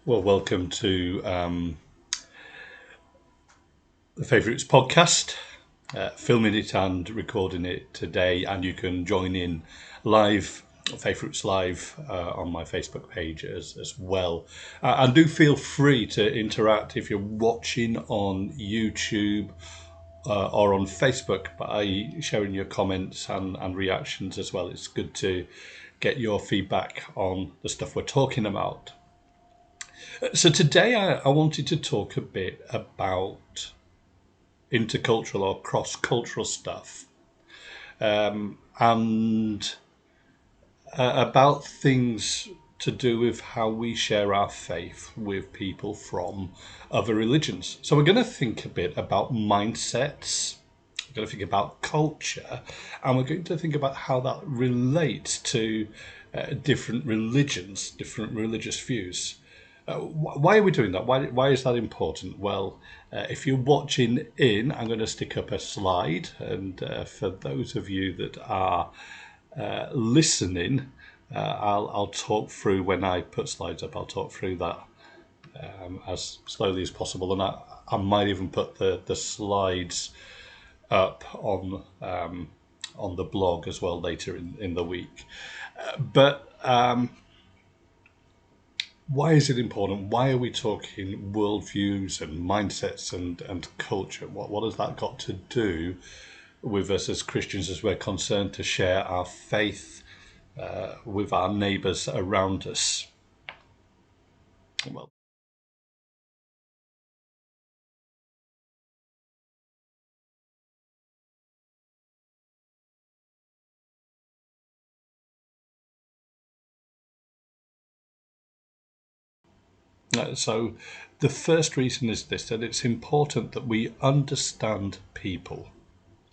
Well, welcome to the Faithroots podcast. Filming it and recording it today, and you can join in live, Faithroots live, on my Facebook page as well. And do feel free to interact if you're watching on YouTube or on Facebook by sharing your comments and reactions as well. It's good to get your feedback on the stuff we're talking about. So today I wanted to talk a bit about intercultural or cross-cultural stuff, and about things to do with how we share our faith with people from other religions. So we're going to think a bit about mindsets, we're going to think about culture, and we're going to think about how that relates to different religions, different religious views. Why are we doing that? Why is that important? Well, if you're watching in, I'm going to stick up a slide. And for those of you that are listening, I'll talk through, when I put slides up, I'll talk through that as slowly as possible. And I might even put the slides up on the blog as well later in the week. But why is it important? Why are we talking worldviews and mindsets and culture? What has that got to do with us as Christians as we're concerned to share our faith with our neighbours around us? Well, so the first reason is this, that it's important that we understand people.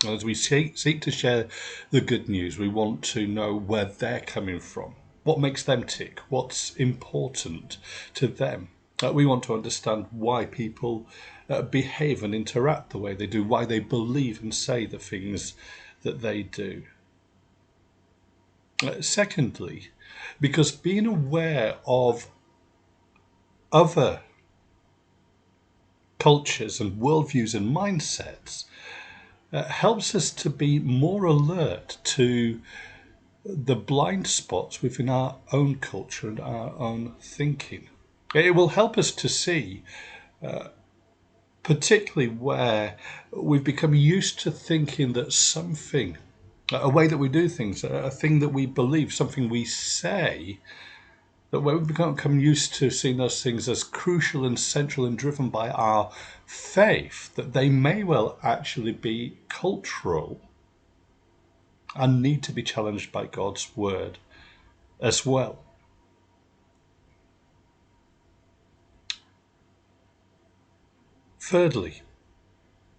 As we seek to share the good news, we want to know where they're coming from, what makes them tick, what's important to them. We want to understand why people behave and interact the way they do, why they believe and say the things that they do. Secondly, because being aware of other cultures and worldviews and mindsets helps us to be more alert to the blind spots within our own culture and our own thinking. It will help us to see, particularly where we've become used to thinking that something, a way that we do things, a thing that we believe, something we say, that where we've become used to seeing those things as crucial and central and driven by our faith, that they may well actually be cultural and need to be challenged by God's word as well. Thirdly,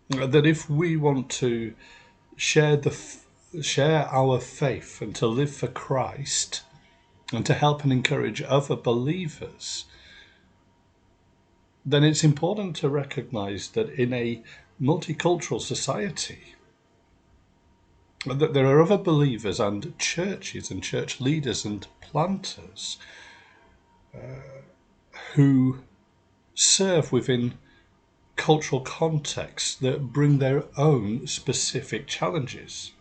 that if we want to share share our faith and to live for Christ and to help and encourage other believers, then it's important to recognize that in a multicultural society, that there are other believers and churches and church leaders and planters who serve within cultural contexts that bring their own specific challenges.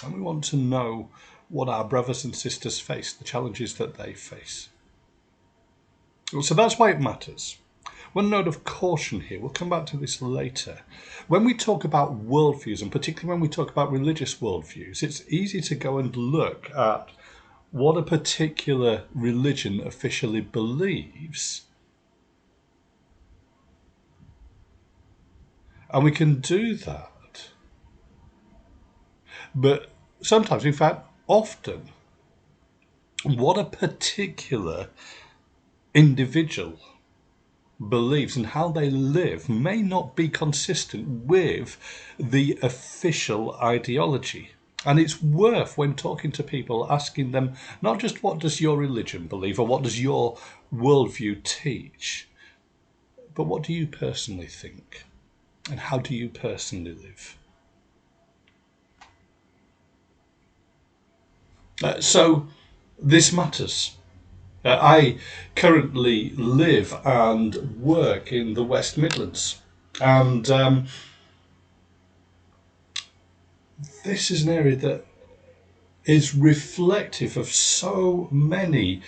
And we want to know what our brothers and sisters face, the challenges that they face. So that's why it matters. One note of caution here, we'll come back to this later. When we talk about worldviews, and particularly when we talk about religious worldviews, it's easy to go and look at what a particular religion officially believes. And we can do that. But sometimes, in fact, often, what a particular individual believes and how they live may not be consistent with the official ideology. And it's worth, when talking to people, asking them not just what does your religion believe or what does your worldview teach, but what do you personally think and how do you personally live? So this matters. I currently live and work in the West Midlands, and this is an area that is reflective of so many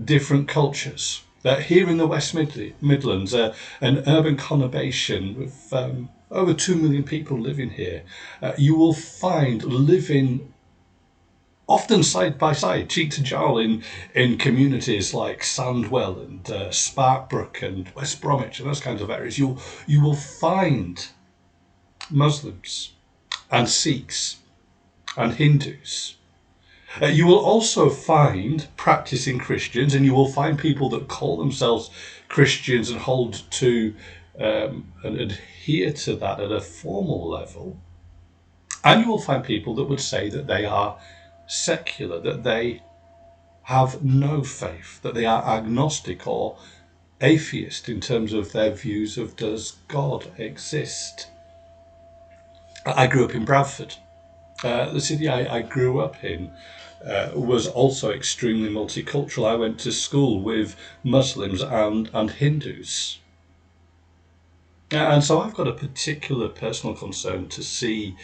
different cultures. That here in the Midlands, an urban conurbation with over 2 million people living here, you will find living often side by side, cheek to jowl, in communities like Sandwell and Sparkbrook and West Bromwich and those kinds of areas. You will find Muslims and Sikhs and Hindus. You will also find practicing Christians, and you will find people that call themselves Christians and hold to and adhere to that at a formal level. And you will find people that would say that they are secular, that they have no faith, that they are agnostic or atheist in terms of their views of does God exist. I grew up in Bradford. The city I grew up in was also extremely multicultural. I went to school with Muslims and Hindus. And so I've got a particular personal concern to see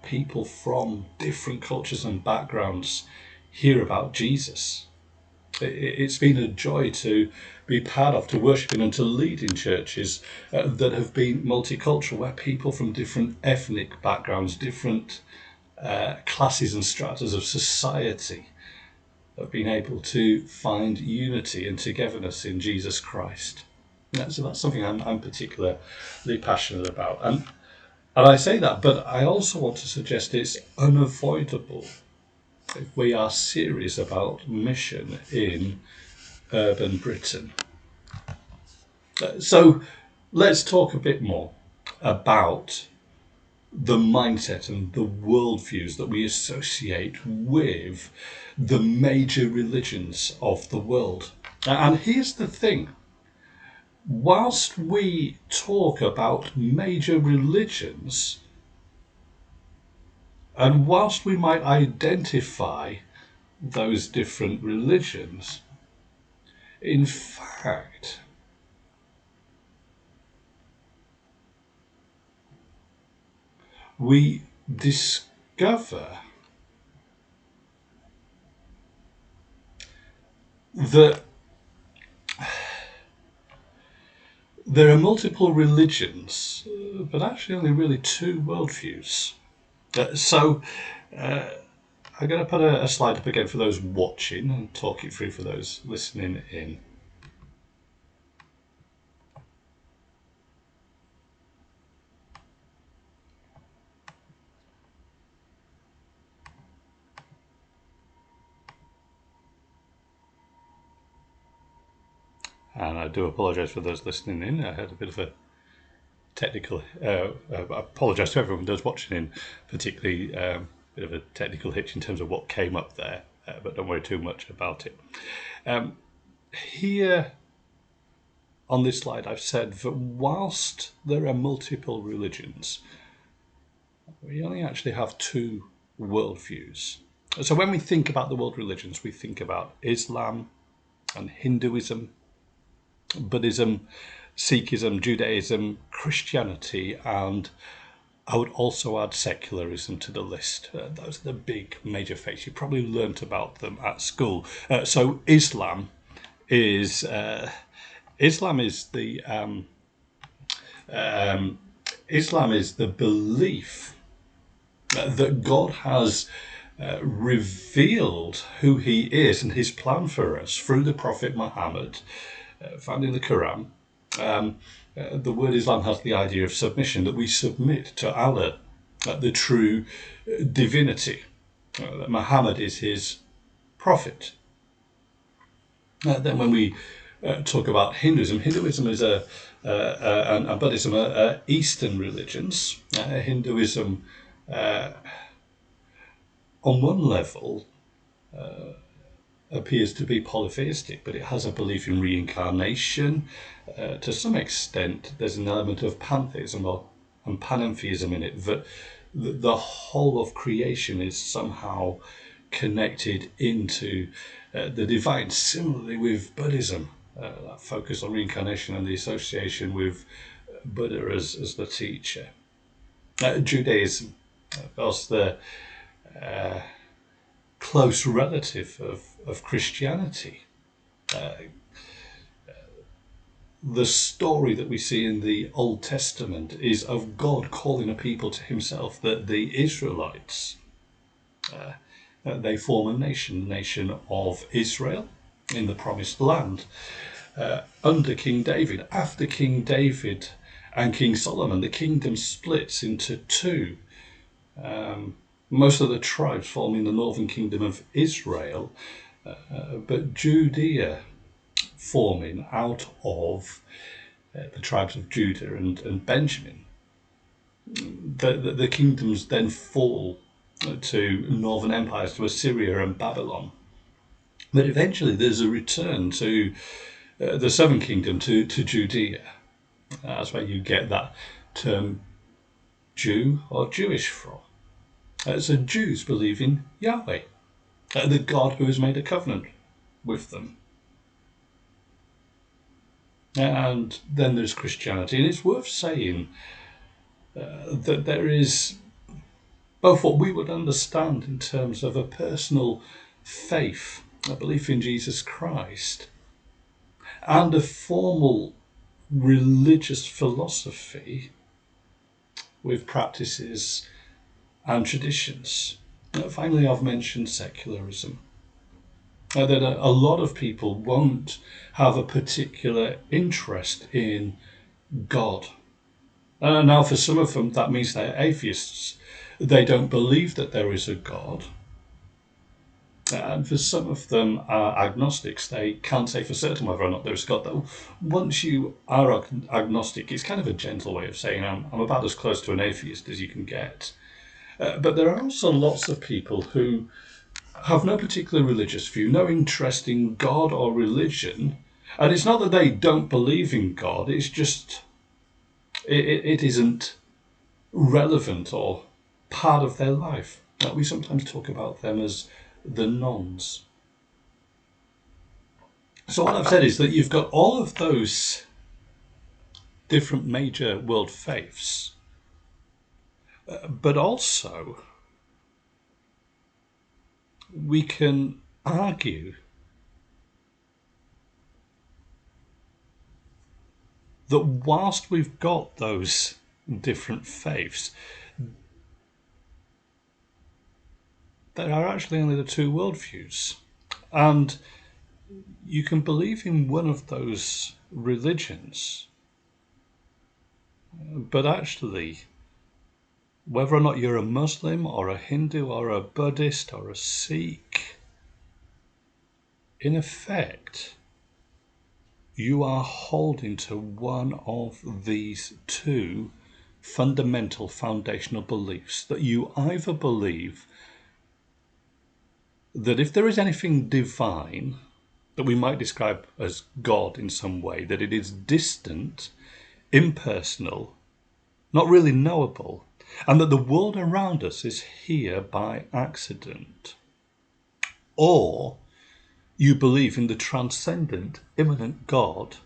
people from different cultures and backgrounds hear about Jesus. It's been a joy to be part of, to worship in and to lead in churches that have been multicultural, where people from different ethnic backgrounds, different classes and stratas of society have been able to find unity and togetherness in Jesus Christ. So that's something I'm particularly passionate about. And I say that, but I also want to suggest it's unavoidable if we are serious about mission in urban Britain. So let's talk a bit more about the mindset and the worldviews that we associate with the major religions of the world. And here's the thing. Whilst we talk about major religions, and whilst we might identify those different religions, in fact, we discover that there are multiple religions, but actually only really two worldviews. So I'm going to put a slide up again for those watching and talk it through for those listening in. And I do apologise for those listening in. I had a bit of a technical. I apologise to everyone who does watching in, particularly a bit of a technical hitch in terms of what came up there. But don't worry too much about it. Here on this slide, I've said that whilst there are multiple religions, we only actually have two worldviews. So when we think about the world religions, we think about Islam and Hinduism, Buddhism, Sikhism, Judaism, Christianity, and I would also add secularism to the list. Those are the big major faiths. You probably learnt about them at school. So Islam is the belief that God has revealed who He is and His plan for us through the Prophet Muhammad, found in the Quran. The word Islam has the idea of submission, that we submit to Allah, the true divinity. That Muhammad is His prophet. Then when we talk about Hinduism is and Buddhism are Eastern religions. Hinduism, on one level, appears to be polytheistic, but it has a belief in reincarnation. To some extent, there's an element of pantheism and panentheism in it, that the whole of creation is somehow connected into the divine. Similarly with Buddhism, that focus on reincarnation and the association with Buddha as the teacher. Judaism, of course, the close relative of Christianity. The story that we see in the Old Testament is of God calling a people to himself, that the Israelites, they form a nation of Israel in the promised land, under King David. After King David and King Solomon, the kingdom splits into two. Most of the tribes forming the northern kingdom of Israel, but Judea forming out of the tribes of Judah and Benjamin. The kingdoms then fall to northern empires, to Assyria and Babylon. But eventually there's a return to the southern kingdom, to Judea. That's where you get that term Jew or Jewish from. So Jews believe in Yahweh, the God who has made a covenant with them. And then there's Christianity, and it's worth saying that there is both what we would understand in terms of a personal faith, a belief in Jesus Christ, and a formal religious philosophy with practices and traditions. Finally, I've mentioned secularism. That a lot of people won't have a particular interest in God. Now, for some of them, that means they're atheists. They don't believe that there is a God. And for some of them are agnostics. They can't say for certain whether or not there's a God. Though once you are agnostic, it's kind of a gentle way of saying I'm about as close to an atheist as you can get. But there are also lots of people who have no particular religious view, no interest in God or religion. And it's not that they don't believe in God, it's just it isn't relevant or part of their life. We sometimes talk about them as the nones. So what I've said is that you've got all of those different major world faiths, but also we can argue that whilst we've got those different faiths, there are actually only the two worldviews. And you can believe in one of those religions, but actually, whether or not you're a Muslim or a Hindu or a Buddhist or a Sikh, in effect, you are holding to one of these two fundamental foundational beliefs, that you either believe that if there is anything divine that we might describe as God in some way, that it is distant, impersonal, not really knowable, and that the world around us is here by accident. Or you believe in the transcendent, immanent God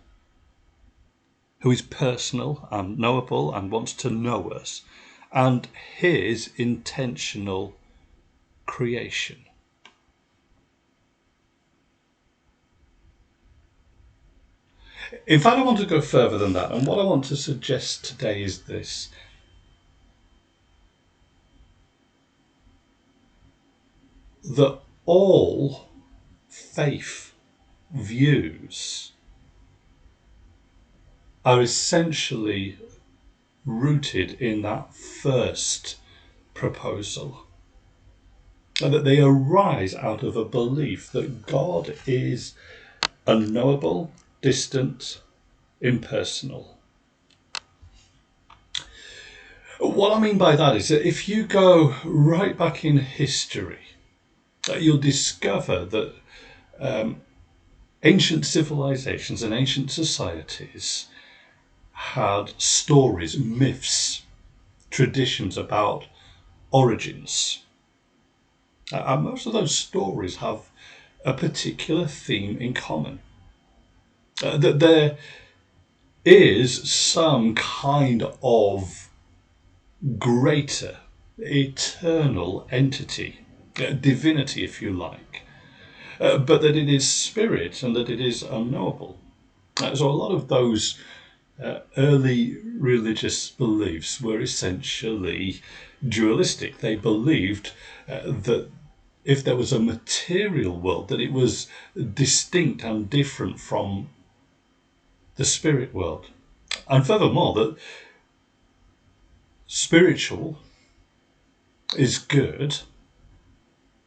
who is personal and knowable and wants to know us, and his intentional creation. In fact, I want to go further than that, and what I want to suggest today is this. That all faith views are essentially rooted in that first proposal, and that they arise out of a belief that God is unknowable, distant, impersonal. What I mean by that is that if you go right back in history, you'll discover that ancient civilizations and ancient societies had stories, myths, traditions about origins. And most of those stories have a particular theme in common. That there is some kind of greater, eternal entity, divinity if you like, but that it is spirit and that it is unknowable. So a lot of those early religious beliefs were essentially dualistic. They believed that if there was a material world, that it was distinct and different from the spirit world. And furthermore, that spiritual is good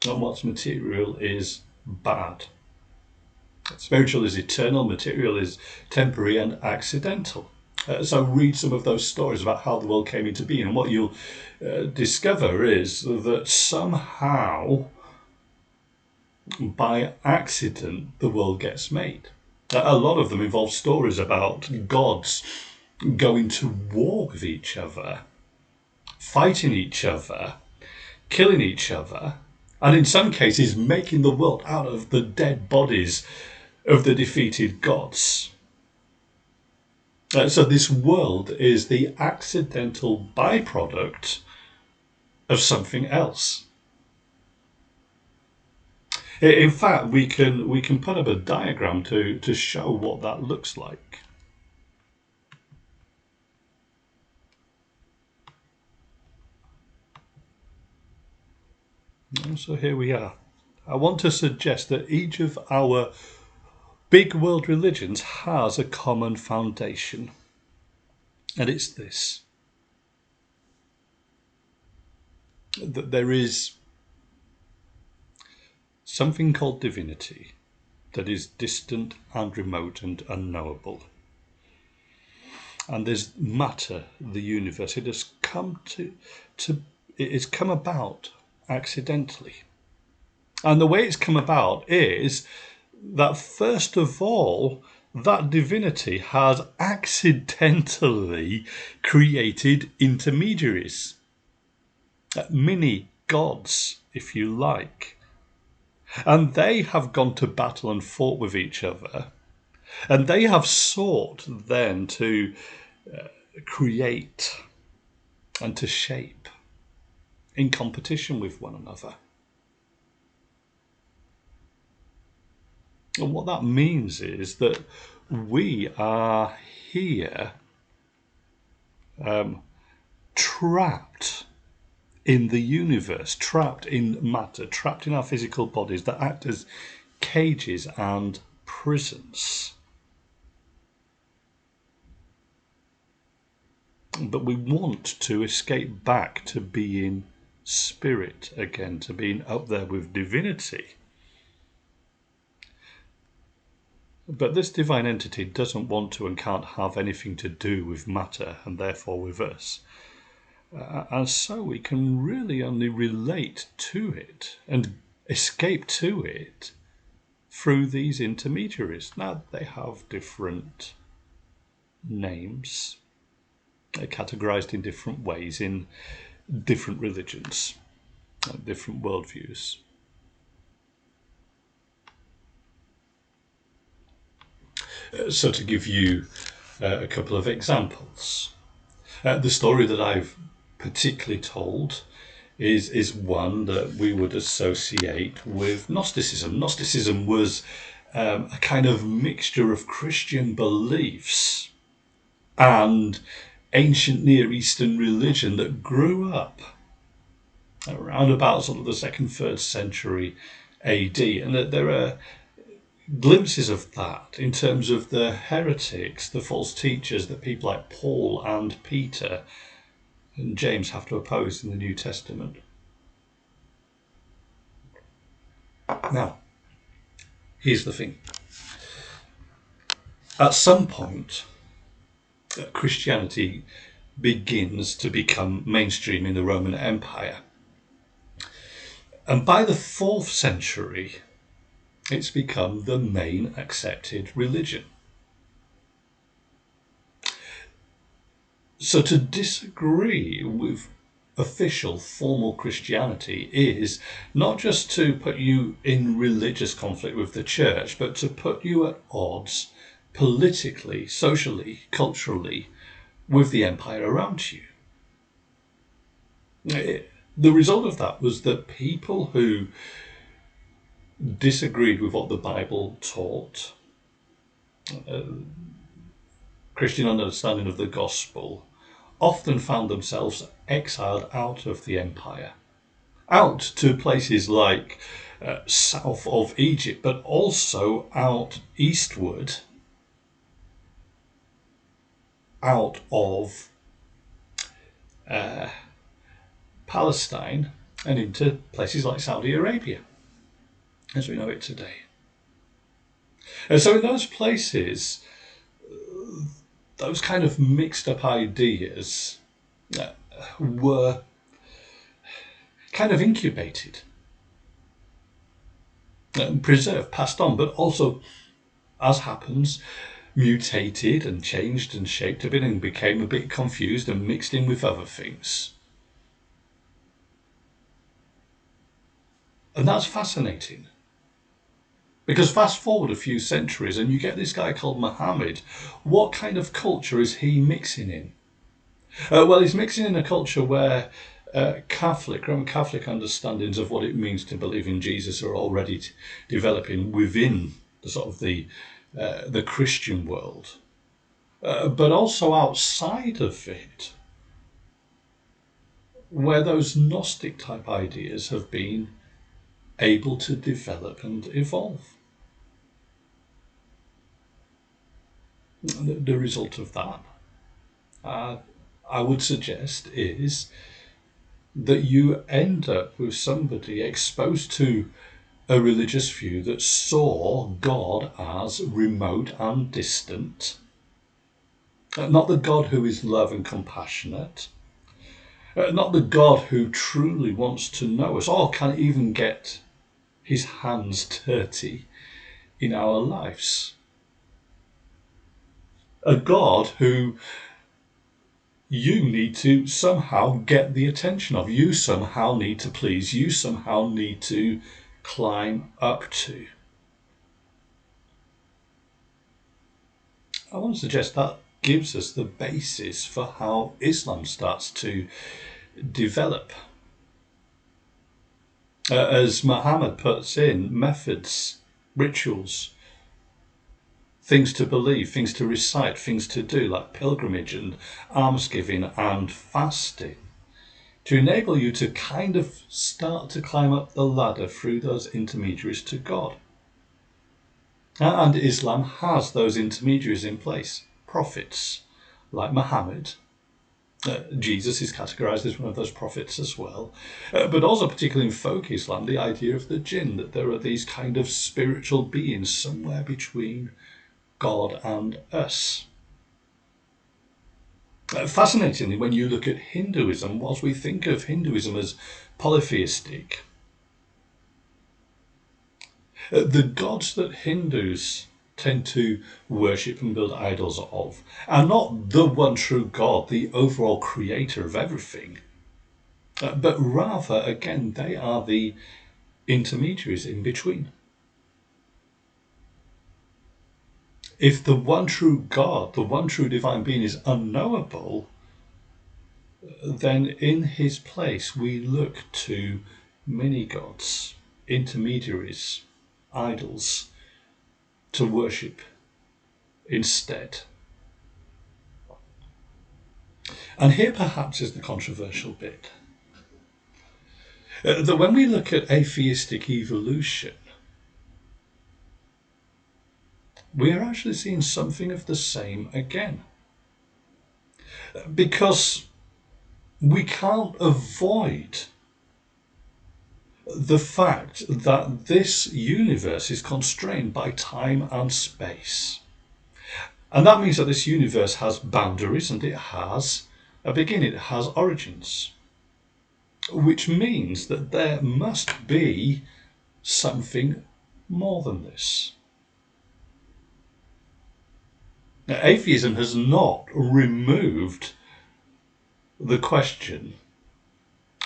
and what's material is bad. Spiritual is eternal, material is temporary and accidental. So read some of those stories about how the world came into being, and what you'll discover is that somehow, by accident, the world gets made. A lot of them involve stories about gods going to war with each other, fighting each other, killing each other, and in some cases making the world out of the dead bodies of the defeated gods. So this world is the accidental byproduct of something else. In fact, we can put up a diagram to show what that looks like. And so here we are. I want to suggest that each of our big world religions has a common foundation, and it's this: that there is something called divinity that is distant and remote and unknowable. And there's matter, the universe. It has come it has come about accidentally. And the way it's come about is that, first of all, that divinity has accidentally created intermediaries, mini gods, if you like. And they have gone to battle and fought with each other. And they have sought then to create and to shape in competition with one another. And what that means is that we are here trapped in the universe, trapped in matter, trapped in our physical bodies that act as cages and prisons. But we want to escape back to being spirit again, to being up there with divinity. But this divine entity doesn't want to and can't have anything to do with matter, and therefore with us. And so we can really only relate to it and escape to it through these intermediaries. Now, they have different names. They're categorized in different ways in different religions, different worldviews. So to give you a couple of examples, the story that I've particularly told is one that we would associate with Gnosticism. Gnosticism was a kind of mixture of Christian beliefs and ancient Near Eastern religion that grew up around about sort of the 2nd, 3rd century AD, and that there are glimpses of that in terms of the heretics, the false teachers that people like Paul and Peter and James have to oppose in the New Testament. Now, here's the thing. At some point, Christianity begins to become mainstream in the Roman Empire. And by the 4th century, it's become the main accepted religion. So to disagree with official, formal Christianity is not just to put you in religious conflict with the church, but to put you at odds politically, socially, culturally with the empire around you. The result of that was that people who disagreed with what the Bible taught, Christian understanding of the gospel, often found themselves exiled out of the empire, out to places like south of Egypt, but also out eastward, out of Palestine and into places like Saudi Arabia, as we know it today. And so in those places, those kind of mixed up ideas were kind of incubated, preserved, passed on, but also, as happens, mutated and changed and shaped a bit and became a bit confused and mixed in with other things. And that's fascinating. Because fast forward a few centuries and you get this guy called Muhammad. What kind of culture is he mixing in? Well, he's mixing in a culture where Roman Catholic understandings of what it means to believe in Jesus are already developing within the sort of the Christian world, but also outside of it, where those Gnostic type ideas have been able to develop and evolve. The result of that, I would suggest, is that you end up with somebody exposed to a religious view that saw God as remote and distant, not the God who is love and compassionate, not the God who truly wants to know us or can even get his hands dirty in our lives. A God who you need to somehow get the attention of, you somehow need to please, you somehow need to climb up to. I want to suggest that gives us the basis for how Islam starts to develop. As Muhammad puts in, methods, rituals, things to believe, things to recite, things to do, like pilgrimage and almsgiving and fasting, to enable you to kind of start to climb up the ladder through those intermediaries to God. And Islam has those intermediaries in place, prophets like Muhammad. Jesus is categorized as one of those prophets as well, but also particularly in folk Islam, the idea of the jinn, that there are these kind of spiritual beings somewhere between God and us. Fascinatingly, when you look at Hinduism, whilst we think of Hinduism as polytheistic, the gods that Hindus tend to worship and build idols of are not the one true God, the overall creator of everything, but rather, again, they are the intermediaries in between. If the one true God, the one true divine being is unknowable, then in his place we look to mini-gods, intermediaries, idols, to worship instead. And here perhaps is the controversial bit. That when we look at atheistic evolution, we are actually seeing something of the same again. Because we can't avoid the fact that this universe is constrained by time and space. And that means that this universe has boundaries and it has a beginning, it has origins. Which means that there must be something more than this. Now, atheism has not removed the question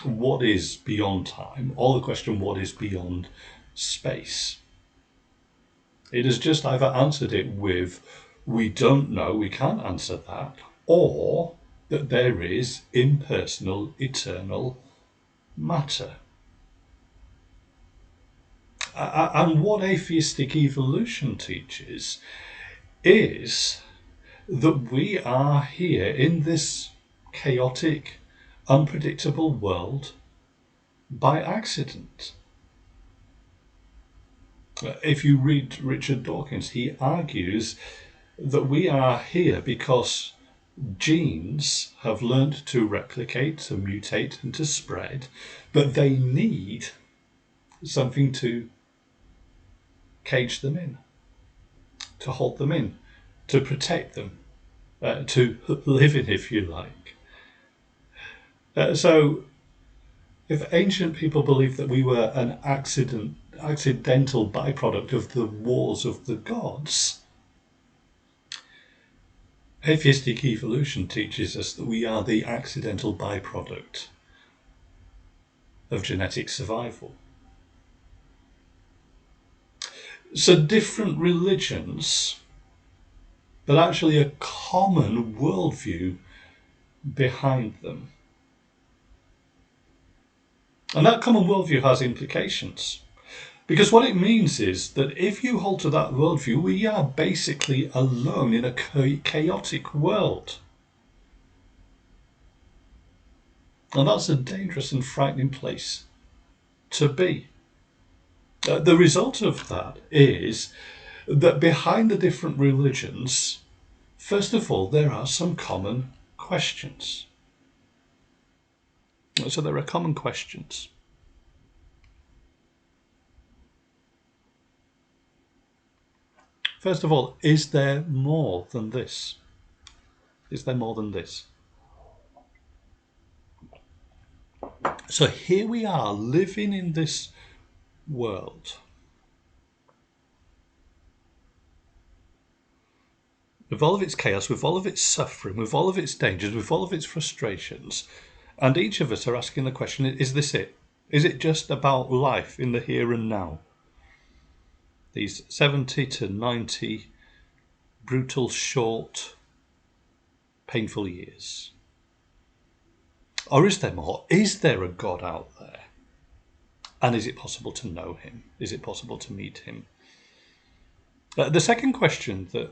what is beyond time, or the question, what is beyond space. It has just either answered it with, we don't know, we can't answer that, or that there is impersonal, eternal matter. And what atheistic evolution teaches is that we are here in this chaotic, unpredictable world by accident. If you read Richard Dawkins, he argues that we are here because genes have learned to replicate, to mutate, and to spread, but they need something to cage them in, to hold them in, to protect them, to live in, if you like. So, if ancient people believed that we were an accidental byproduct of the wars of the gods, atheistic evolution teaches us that we are the accidental byproduct of genetic survival. So different religions, but actually a common worldview behind them. And that common worldview has implications. Because what it means is that if you hold to that worldview, we are basically alone in a chaotic world. And that's a dangerous and frightening place to be. The result of that is that behind the different religions, first of all, there are some common questions. So there are common questions. First of all, is there more than this? Is there more than this? So here we are living in this world. With all of its chaos, with all of its suffering, with all of its dangers, with all of its frustrations. And each of us are asking the question, is this it? Is it just about life in the here and now? These 70 to 90 brutal, short, painful years. Or is there more? Is there a God out there? And is it possible to know him? Is it possible to meet him? The second question that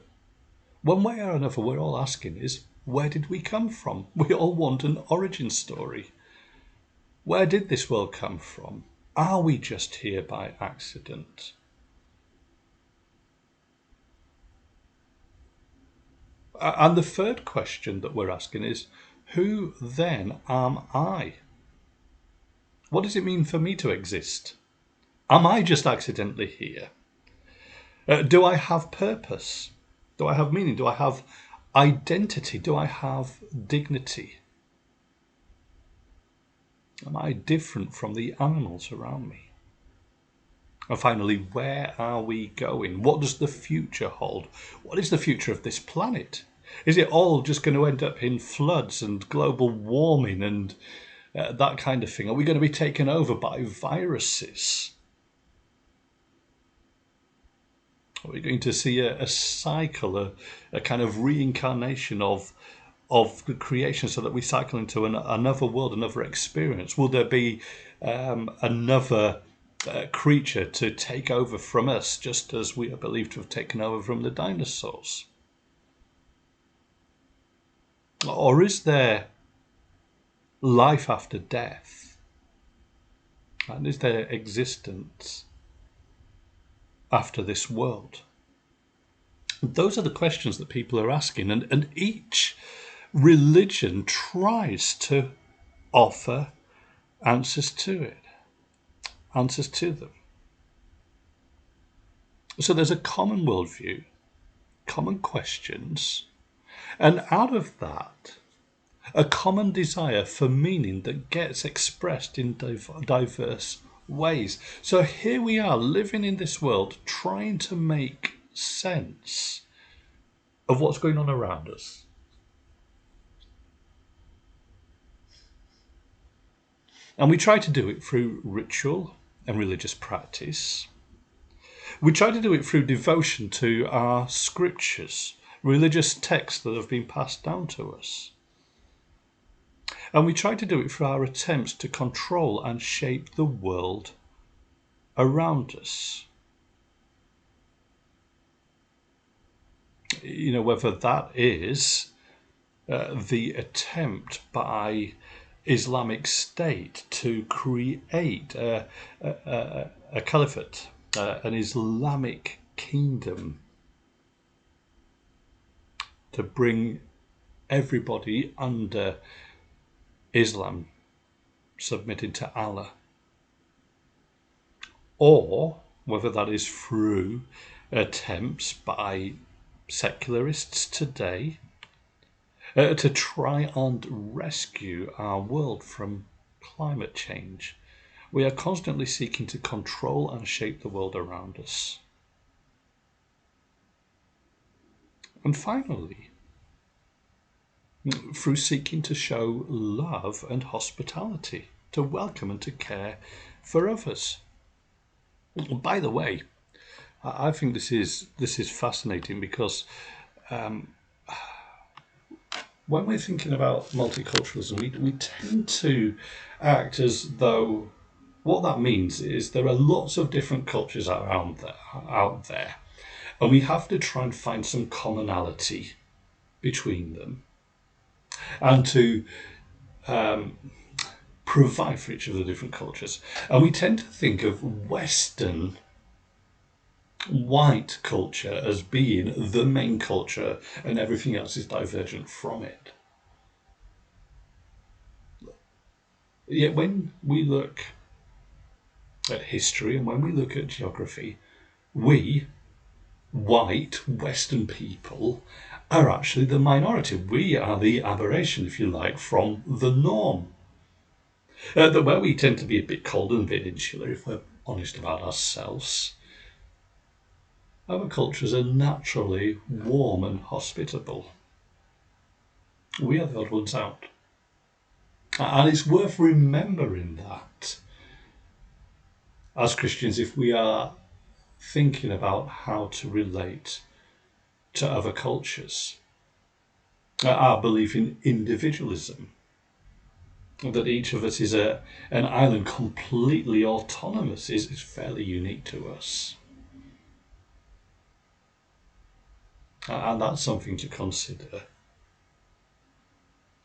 one way or another we're all asking is, where did we come from? We all want an origin story. Where did this world come from? Are we just here by accident? And the third question that we're asking is, who then am I? What does it mean for me to exist? Am I just accidentally here? Do I have purpose? Do I have meaning? Do I have identity? Do I have dignity? Am I different from the animals around me? And finally, where are we going? What does the future hold? What is the future of this planet? Is it all just going to end up in floods and global warming and that kind of thing? Are we going to be taken over by viruses? Are we going to see a cycle, a kind of reincarnation of the creation, so that we cycle into another world, another experience? Will there be another creature to take over from us, just as we are believed to have taken over from the dinosaurs? Or is there life after death? And is there existence after this world? Those are the questions that people are asking, and each religion tries to offer answers to them. So there's a common worldview, common questions, and out of that, a common desire for meaning that gets expressed in diverse ways. So here we are living in this world, trying to make sense of what's going on around us. And we try to do it through ritual and religious practice. We try to do it through devotion to our scriptures, religious texts that have been passed down to us. And we try to do it through our attempts to control and shape the world around us. Whether that is the attempt by Islamic State to create a caliphate, an Islamic kingdom, to bring everybody under Islam, submitted to Allah, or whether that is through attempts by secularists today to try and rescue our world from climate change. We are constantly seeking to control and shape the world around us. And finally, through seeking to show love and hospitality, to welcome and to care for others. By the way, I think this is fascinating because when we're thinking about multiculturalism, we tend to act as though what that means is there are lots of different cultures out there, and we have to try and find some commonality between them, and to provide for each of the different cultures. And we tend to think of Western white culture as being the main culture and everything else is divergent from it. Yet when we look at history and when we look at geography, we, white Western people, are actually the minority. We are the aberration, if you like, from the norm. Where we tend to be a bit cold and a bit insular, if we're honest about ourselves. Other cultures are naturally warm and hospitable. We are the odd ones out. And it's worth remembering that as Christians, if we are thinking about how to relate to other cultures. Our belief in individualism, that each of us is an island completely autonomous, is fairly unique to us. And that's something to consider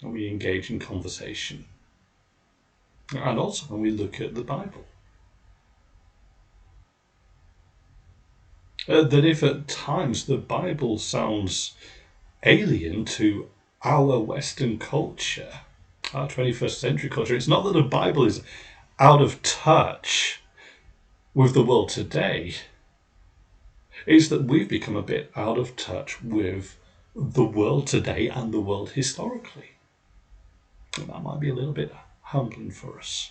when we engage in conversation. And also when we look at the Bible. That if at times the Bible sounds alien to our Western culture, our 21st century culture, it's not that the Bible is out of touch with the world today. It's that we've become a bit out of touch with the world today and the world historically. And that might be a little bit humbling for us.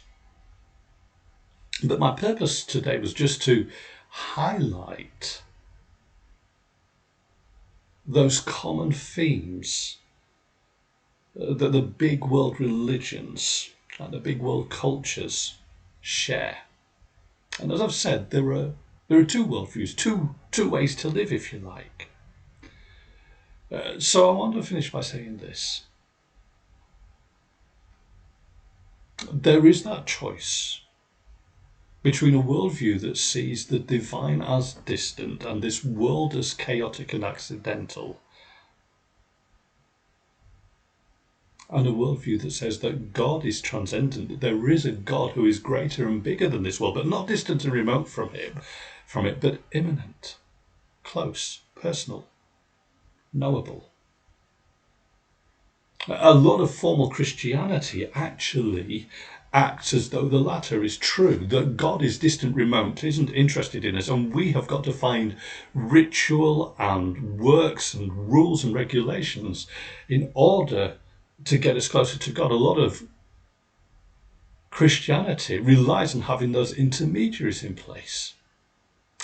But my purpose today was just to highlight those common themes that the big world religions and the big world cultures share. And as I've said, there are two worldviews, two ways to live, if you like. So I want to finish by saying this. There is that choice between a worldview that sees the divine as distant and this world as chaotic and accidental, and a worldview that says that God is transcendent, that there is a God who is greater and bigger than this world, but not distant and remote from it, but immanent, close, personal, knowable. A lot of formal Christianity actually acts as though the latter is true, that God is distant, remote, isn't interested in us, and we have got to find ritual and works and rules and regulations in order to get us closer to God. A lot of Christianity relies on having those intermediaries in place.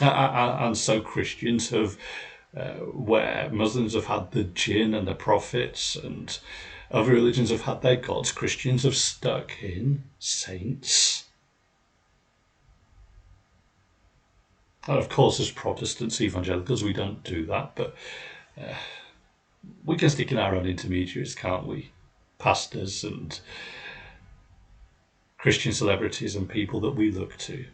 And so Christians have, where Muslims have had the jinn and the prophets and Other religions have had their gods. Christians have stuck in saints. And of course, as Protestants, evangelicals, we don't do that, but we can stick in our own intermediaries, can't we? Pastors and Christian celebrities and people that we look to,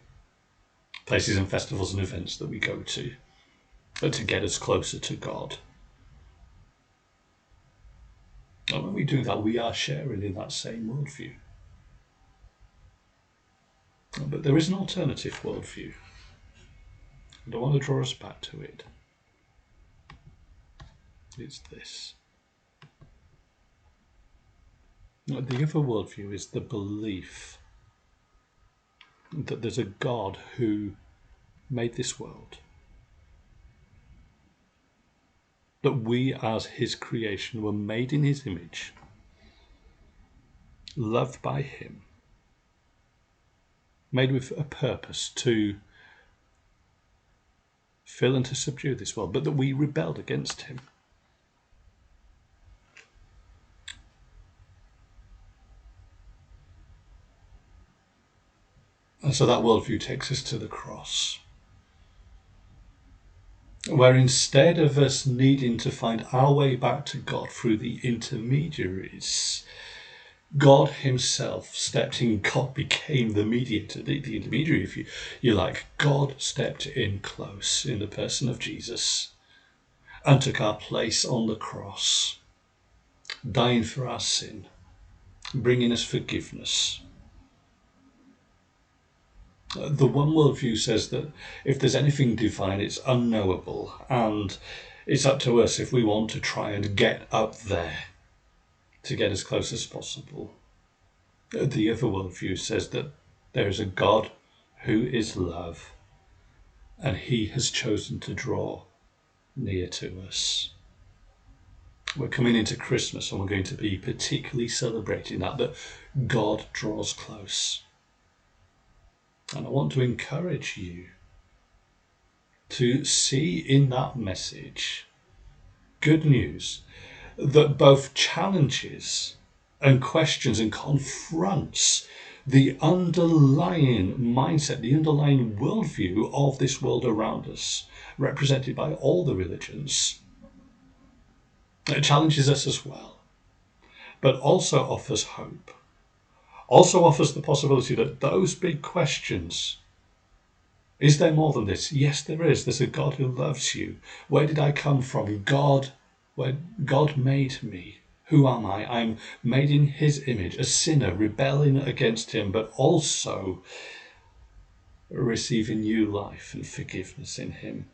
places and festivals and events that we go to get us closer to God. And when we do that, we are sharing in that same worldview. But there is an alternative worldview. And I want to draw us back to it. It's this. The other worldview is the belief that there's a God who made this world. That we as his creation were made in his image, loved by him, made with a purpose to fill and to subdue this world, but that we rebelled against him. And so that worldview takes us to the cross, where instead of us needing to find our way back to God through the intermediaries, God himself stepped in. God became the mediator, the intermediary, if you like. God stepped in close in the person of Jesus and took our place on the cross, dying for our sin, bringing us forgiveness. The one worldview says that if there's anything divine, it's unknowable, and it's up to us if we want to try and get up there to get as close as possible. The other worldview says that there is a God who is love, and he has chosen to draw near to us. We're coming into Christmas, and we're going to be particularly celebrating that God draws close. And I want to encourage you to see in that message good news that both challenges and questions and confronts the underlying mindset, the underlying worldview of this world around us, represented by all the religions. It challenges us as well, but also offers hope, also offers the possibility that those big questions, is there more than this? Yes, there is. There's a God who loves you. Where did I come from? Where God made me. Who am I? I'm made in his image, a sinner rebelling against him, but also receiving new life and forgiveness in him.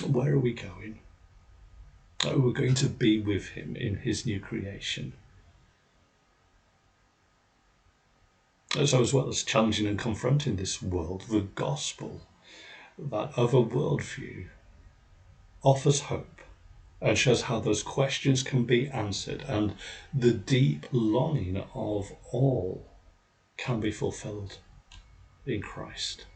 Where are we going? Oh, we're going to be with him in his new creation. So as well as challenging and confronting this world, the gospel, that other worldview, offers hope and shows how those questions can be answered and the deep longing of all can be fulfilled in Christ.